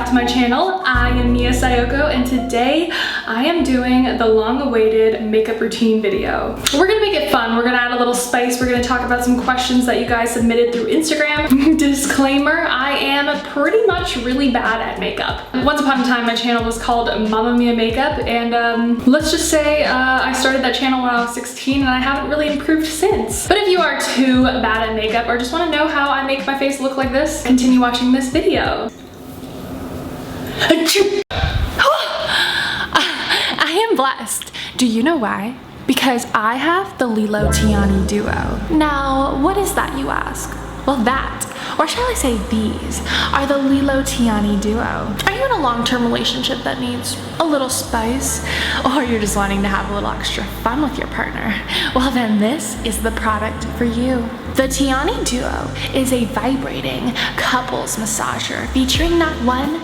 to my channel. I am Sayoko, and today I am doing the long-awaited makeup routine video. We're gonna make it fun. We're gonna add a little spice. We're gonna talk about some questions that you guys submitted through Instagram. Disclaimer, I am pretty much really bad at makeup. Once upon a time, my channel was called Mamma Mia Makeup, and let's just say I started that channel when I was 16 and I haven't really improved since. But if you are too bad at makeup or just wanna know how I make my face look like this, continue watching this video. I am blessed. Do you know why? Because I have the Lilo Tiani duo. Now, what is that, you ask? Well, that, or shall I say these, are the Lilo Tiani duo. Are you in a long-term relationship that needs a little spice? Or you're just wanting to have a little extra fun with your partner? Well, then this is the product for you. The Tiani duo is a vibrating couples massager featuring not one,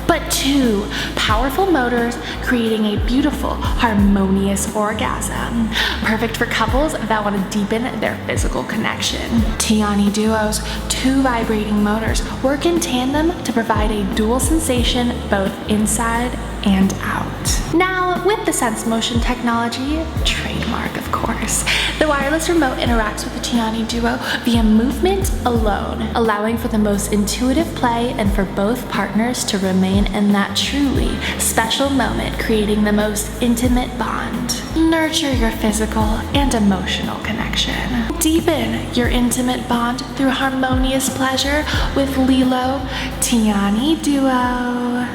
but two powerful motors creating a beautiful, harmonious orgasm. Perfect for couples that want to deepen their physical connection. Tiani Duo's two vibrating motors work in tandem to provide a dual sensation both inside and out. Now, with the Sense Motion technology, trademark of course, the wireless remote interacts with the Tiani Duo via movement alone, allowing for the most intuitive play and for both partners to remain in that truly special moment, creating the most intimate bond. Nurture your physical and emotional connection. Deepen your intimate bond through harmonious pleasure with Lilo Tiani Duo.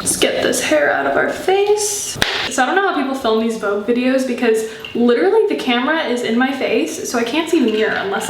Let's get this hair out of our face. So I don't know how people film these Vogue videos because literally the camera is in my face, so I can't see the mirror unless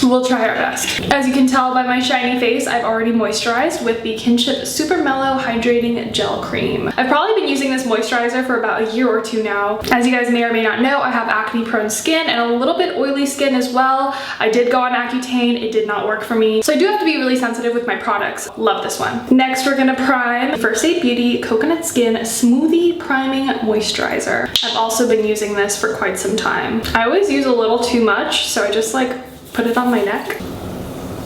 we'll try our best. As you can tell by my shiny face, I've already moisturized with the Kinship Super Mellow Hydrating Gel Cream. I've probably been using this moisturizer for about a year or two now. As you guys may or may not know, I have acne-prone skin and a little bit oily skin as well. I did go on Accutane, it did not work for me. So I do have to be really sensitive with my products. Love this one. Next, we're gonna prime First Aid Beauty Coconut Skin Smoothie Priming Moisturizer. I've also been using this for quite some time. I always use a little too much, so I just put it on my neck.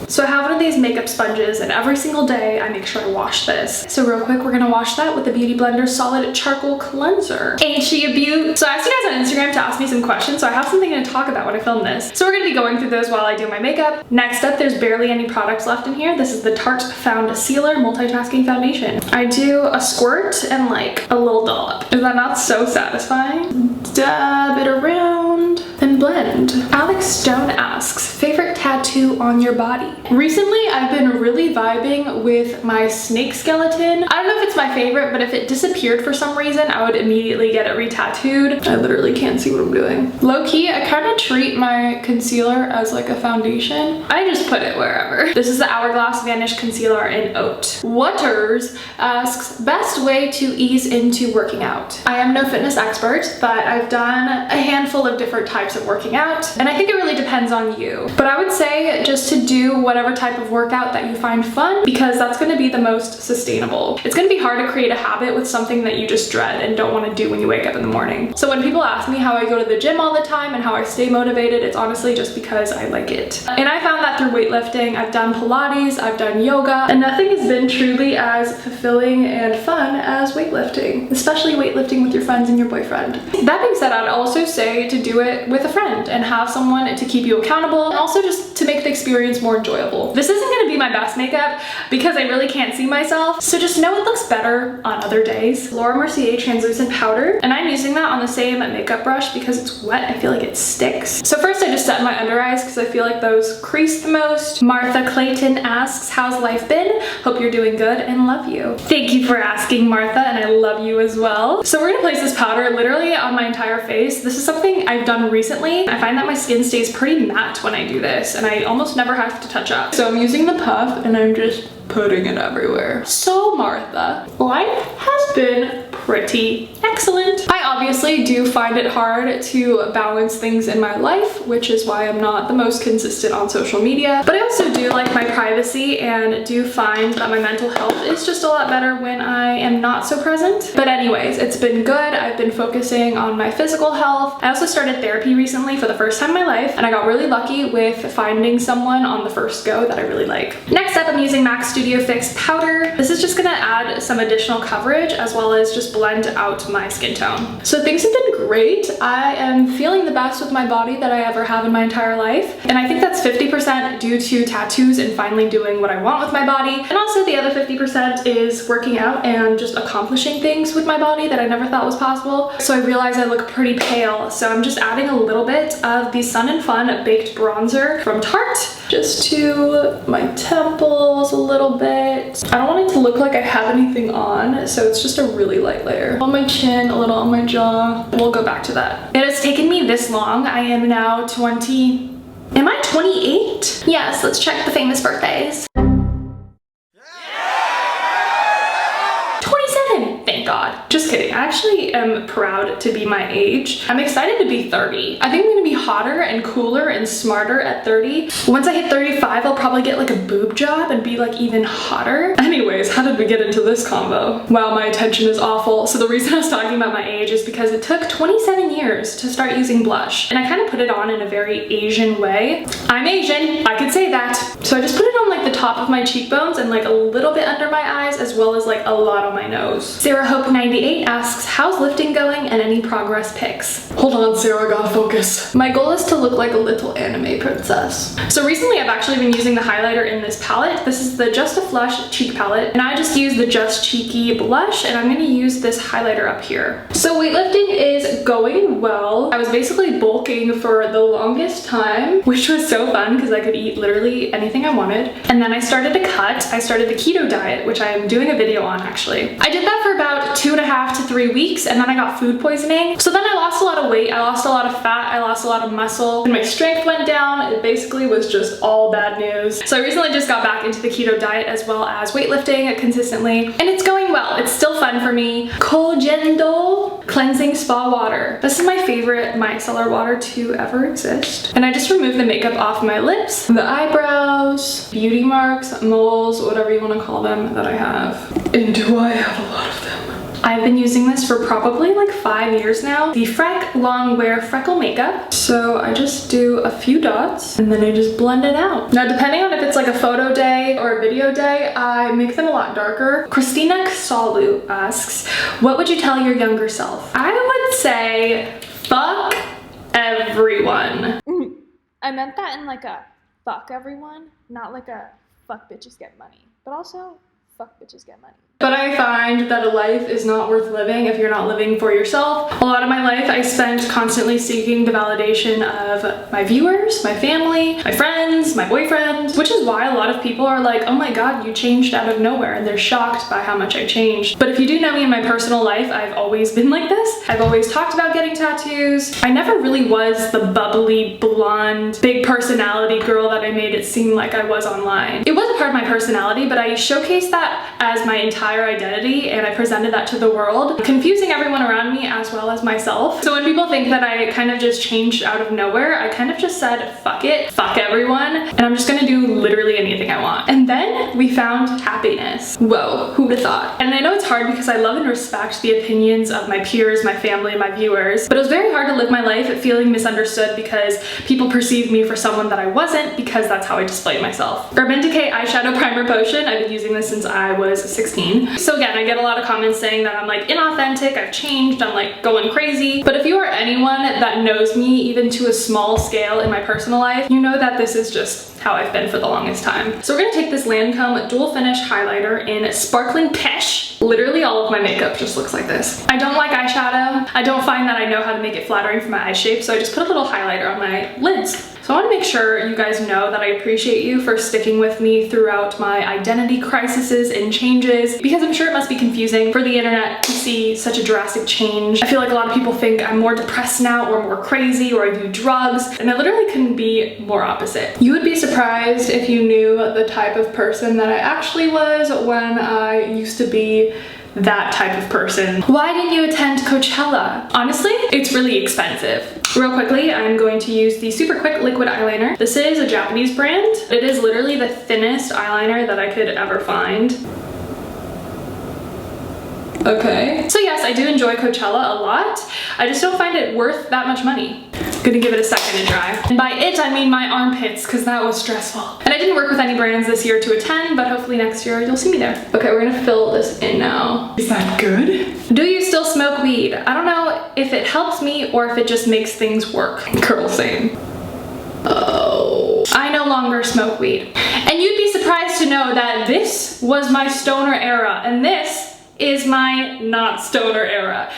So I have one of these makeup sponges, and every single day I make sure to wash this. So real quick, we're gonna wash that with the Beauty Blender Solid Charcoal Cleanser. Ain't she a beaut? So I asked you guys on Instagram to ask me some questions, so I have something to talk about when I film this. So we're gonna be going through those while I do my makeup. Next up, there's barely any products left in here. This is the Tarte Found Sealer Multitasking Foundation. I do a squirt and a little dollop. Is that not so satisfying? Dab it around, then blend. Alex Stone asks, favorite tattoo on your body? Recently, I've been really vibing with my snake skeleton. I don't know if it's my favorite, but if it disappeared for some reason, I would immediately get it re-tattooed. I literally can't see what I'm doing. Low-key, I kind of treat my concealer as a foundation. I just put it wherever. This is the Hourglass Vanish Concealer in Oat. Waters asks, best way to ease into working out? I am no fitness expert, but I've done a handful of different types of working out, and I think it really depends on you. But I would say just to do whatever type of workout that you find fun, because that's going to be the most sustainable. It's going to be hard to create a habit with something that you just dread and don't want to do when you wake up in the morning. So when people ask me how I go to the gym all the time and how I stay motivated, it's honestly just because I like it. And I found that through weightlifting. I've done Pilates, I've done yoga, and nothing has been truly as fulfilling and fun as weightlifting, especially weightlifting with your friends and your boyfriend. That being said, I'd also say to do it with a friend and have someone to keep you accountable, and also just to make the experience more enjoyable. This isn't gonna be my best makeup because I really can't see myself, so just know it looks better on other days. Laura Mercier Translucent Powder, and I'm using that on the same makeup brush because it's wet. I feel like it sticks. So first I just set my under eyes because I feel like those crease the most. Martha Clayton asks, how's life been? Hope you're doing good and love you. Thank you for asking, Martha, and I love you as well. So we're gonna place this powder literally on my entire face. This is something I've done recently. I find that my skin stays pretty matte when I do this, and I almost never have to touch up. So I'm using the puff and I'm just putting it everywhere. So Martha, life has been pretty Excellent. I obviously do find it hard to balance things in my life, which is why I'm not the most consistent on social media. But I also do like my privacy and do find that my mental health is just a lot better when I am not so present. But anyways, it's been good. I've been focusing on my physical health. I also started therapy recently for the first time in my life, and I got really lucky with finding someone on the first go that I really like. Next up, I'm using MAC Studio Fix powder. This is just gonna add some additional coverage as well as just blend out my skin tone. So things have been great. I am feeling the best with my body that I ever have in my entire life. And I think that's 50% due to tattoos and finally doing what I want with my body. And also the other 50% is working out and just accomplishing things with my body that I never thought was possible. So I realize I look pretty pale. So I'm just adding a little bit of the Sun and Fun Baked Bronzer from Tarte just to my temples a little bit. I don't want it to look like I have anything on, so it's just a really light layer. On my chin, a little on my jaw. We'll go back to that. It has taken me this long. I am now 20. Am I 28? Yes, let's check the famous birthdays. 27, thank God. Just kidding. I actually am proud to be my age. I'm excited to be 30. I think I'm gonna be hotter and cooler and smarter at 30. Once I hit 35, I'll probably get like a boob job and be like even hotter. Anyways, how did we get into this combo? Wow, my attention is awful. So the reason I was talking about my age is because it took 27 years to start using blush. And I kind of put it on in a very Asian way. I'm Asian, I could say that. So I just put it on like the top of my cheekbones and like a little bit under my eyes, as well as like a lot on my nose. Sarah Hope 98 asks, how's lifting going and any progress pics? Hold on, Sarah, I gotta focus. My goal is to look like a little anime princess. So recently I've actually been using the highlighter in this palette. This is the Just a Flush cheek palette, and I just use the Just Cheeky blush, and I'm gonna use this highlighter up here. So weightlifting is going well. I was basically bulking for the longest time, which was so fun because I could eat literally anything I wanted. And then I started to cut. I started the keto diet, which I am doing a video on actually. I did that for about 2.5 to 3 weeks, and then I got food poisoning. So then I lost a lot of weight, I lost a lot of fat, I lost a lot of muscle, and my strength went down. It basically was just all bad news. So I recently just got back into the keto diet as well as weightlifting consistently, and it's going well. It's still fun for me. Kojendo Cleansing Spa Water. This is my favorite micellar water to ever exist. And I just removed the makeup off my lips, the eyebrows, beauty marks, moles, whatever you want to call them that I have. And do I have a lot of them? I've been using this for probably like 5 years now. The Freck Longwear Freckle Makeup. So I just do a few dots and then I just blend it out. Now, depending on if it's like a photo day or a video day, I make them a lot darker. Christina Ksalu asks, what would you tell your younger self? I would say, fuck everyone. I meant that in like a fuck everyone, not like a fuck bitches get money, but also fuck bitches get money. But I find that a life is not worth living if you're not living for yourself. A lot of my life I spent constantly seeking the validation of my viewers, my family, my friends, my boyfriend, which is why a lot of people are like, oh my god, you changed out of nowhere, and they're shocked by how much I changed. But if you do know me in my personal life, I've always been like this. I've always talked about getting tattoos. I never really was the bubbly, blonde, big personality girl that I made it seem like I was online. It was a part of my personality, but I showcased that as my entire identity, and I presented that to the world, confusing everyone around me as well as myself. So when people think that I kind of just changed out of nowhere, I kind of just said, fuck it, fuck everyone, and I'm just gonna do literally anything I want. And then we found happiness. Whoa, who would have thought? And I know it's hard because I love and respect the opinions of my peers, my family, my viewers, but it was very hard to live my life feeling misunderstood because people perceived me for someone that I wasn't, because that's how I displayed myself. Urban Decay Eyeshadow Primer Potion. I've been using this since I was 16. So again, I get a lot of comments saying that I'm like inauthentic, I've changed, I'm like going crazy. But if you are anyone that knows me even to a small scale in my personal life, you know that this is just how I've been for the longest time. So we're gonna take this Lancome Dual Finish Highlighter in Sparkling Pesh. Literally all of my makeup just looks like this. I don't like eyeshadow. I don't find that I know how to make it flattering for my eye shape, so I just put a little highlighter on my lids. So I want to make sure you guys know that I appreciate you for sticking with me throughout my identity crises and changes, because I'm sure it must be confusing for the internet to see such a drastic change. I feel like a lot of people think I'm more depressed now or more crazy or I do drugs, and I literally couldn't be more opposite. You would be surprised if you knew the type of person that I actually was when I used to be that type of person. Why didn't you attend Coachella? Honestly, it's really expensive. Real quickly, I'm going to use the Super Quick Liquid Eyeliner. This is a Japanese brand. It is literally the thinnest eyeliner that I could ever find. Okay. So yes, I do enjoy Coachella a lot. I just don't find it worth that much money. Gonna give it a second to dry. And by it, I mean my armpits, because that was stressful. And I didn't work with any brands this year to attend, but hopefully next year you'll see me there. Okay, we're gonna fill this in now. Is that good? Do you still smoke weed? I don't know if it helps me or if it just makes things work. Girl, same. Oh. I no longer smoke weed. And you'd be surprised to know that this was my stoner era, and this is my not stoner era.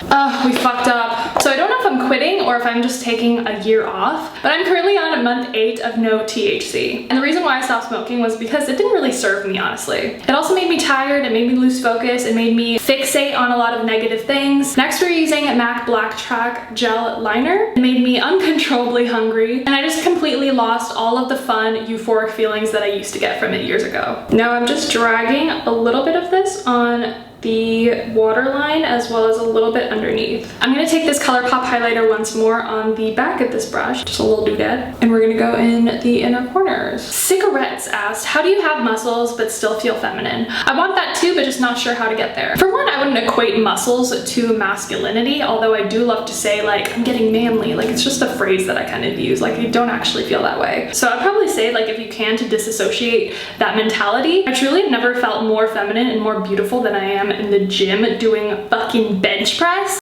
We fucked up. So I don't know if I'm quitting or if I'm just taking a year off, but I'm currently on month 8 of no THC. And the reason why I stopped smoking was because it didn't really serve me, honestly. It also made me tired, it made me lose focus, it made me fixate on a lot of negative things. Next, we're using MAC Black Track Gel Liner. It made me uncontrollably hungry, and I just completely lost all of the fun, euphoric feelings that I used to get from it years ago. Now I'm just dragging a little bit of this on the waterline as well as a little bit underneath. I'm gonna take this ColourPop highlighter once more on the back of this brush, just a little doodad, and we're gonna go in the inner corners. Cigarettes asked, how do you have muscles but still feel feminine? I want that too, but just not sure how to get there. For one, I wouldn't equate muscles to masculinity, although I do love to say like, I'm getting manly. Like, it's just a phrase that I kind of use. Like, you don't actually feel that way. So I'd probably say, like, if you can, to disassociate that mentality. I truly have never felt more feminine and more beautiful than I am in the gym doing fucking bench press.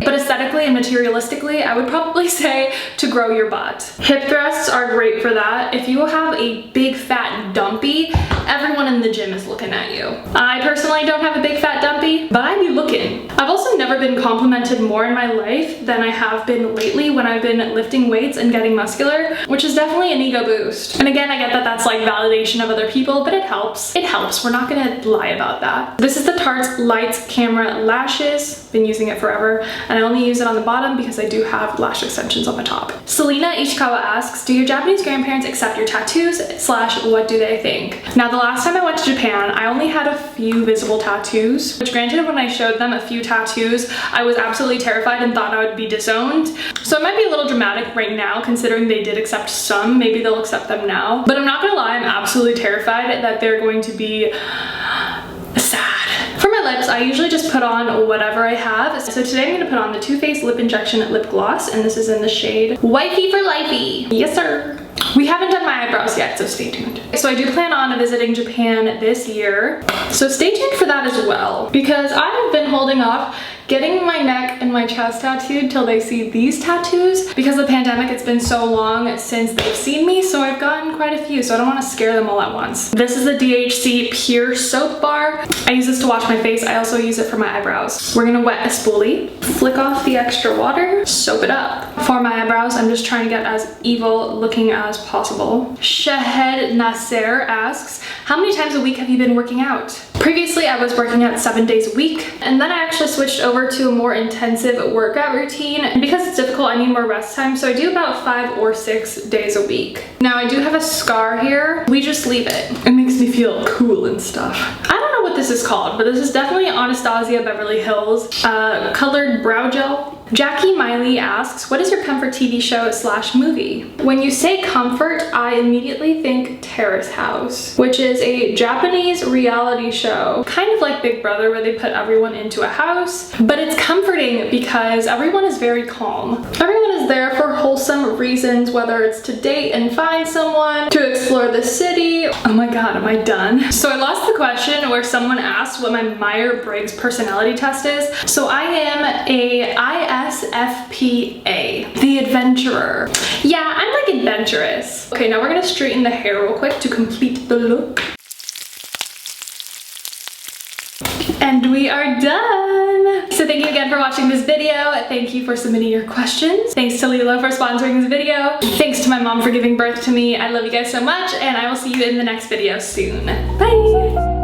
But aesthetically and materialistically, I would probably say to grow your butt. Hip thrusts are great for that. If you have a big fat dumpy, everyone in the gym is looking at you. I personally don't have a big fat dumpy, but I be looking. I've also never been complimented more in my life than I have been lately when I've been lifting weights and getting muscular, which is definitely an ego boost. And again, I get that that's like validation of other people, but it helps. It helps. We're not gonna lie about that. This is the Tarte Lights Camera Lashes. Been using it forever, and I only use it on the bottom because I do have lash extensions on the top. Selena Ishikawa asks, do your Japanese grandparents accept your tattoos / what do they think? Now, the last time I went to Japan, I only had a few visible tattoos, which granted, when I showed them a few tattoos, I was absolutely terrified and thought I would be disowned. So it might be a little dramatic right now, considering they did accept some. Maybe they'll accept them now. But I'm not gonna lie, I'm absolutely terrified that they're going to be sad. For my lips, I usually just put on whatever I have. So today I'm gonna put on the Too Faced Lip Injection Lip Gloss, and this is in the shade Wifey for Lifey. Yes, sir. We haven't done my eyebrows yet, so stay tuned. So I do plan on visiting Japan this year, so stay tuned for that as well, because I have been holding off getting my neck and my chest tattooed till they see these tattoos. Because of the pandemic, it's been so long since they've seen me, so I've gotten quite a few, so I don't want to scare them all at once. This is the DHC Pure Soap Bar. I use this to wash my face. I also use it for my eyebrows. We're gonna wet a spoolie, flick off the extra water, soap it up. For my eyebrows, I'm just trying to get as evil looking as possible. Shahed Nasser asks, how many times a week have you been working out? Previously, I was working out 7 days a week, and then I actually switched over to a more intensive workout routine. And because it's difficult, I need more rest time, so I do about 5 or 6 days a week. Now, I do have a scar here. We just leave it. It makes me feel cool and stuff. I don't know what this is called, but this is definitely Anastasia Beverly Hills colored brow gel. Jackie Miley asks, what is your comfort TV show / movie? When you say comfort, I immediately think Terrace House, which is a Japanese reality show, kind of like Big Brother, where they put everyone into a house, but it's comforting because everyone is very calm. Everyone is there for wholesome reasons, whether it's to date and find someone, to explore the city. Oh my god, am I done? So I lost the question where someone asked what my Myers-Briggs personality test is. So I am a ISFPA, the adventurer. Yeah, I'm like adventurous. Okay, now we're gonna straighten the hair real quick to complete the look. And we are done! So thank you again for watching this video. Thank you for submitting your questions. Thanks to Lilo for sponsoring this video. Thanks to my mom for giving birth to me. I love you guys so much, and I will see you in the next video soon. Bye!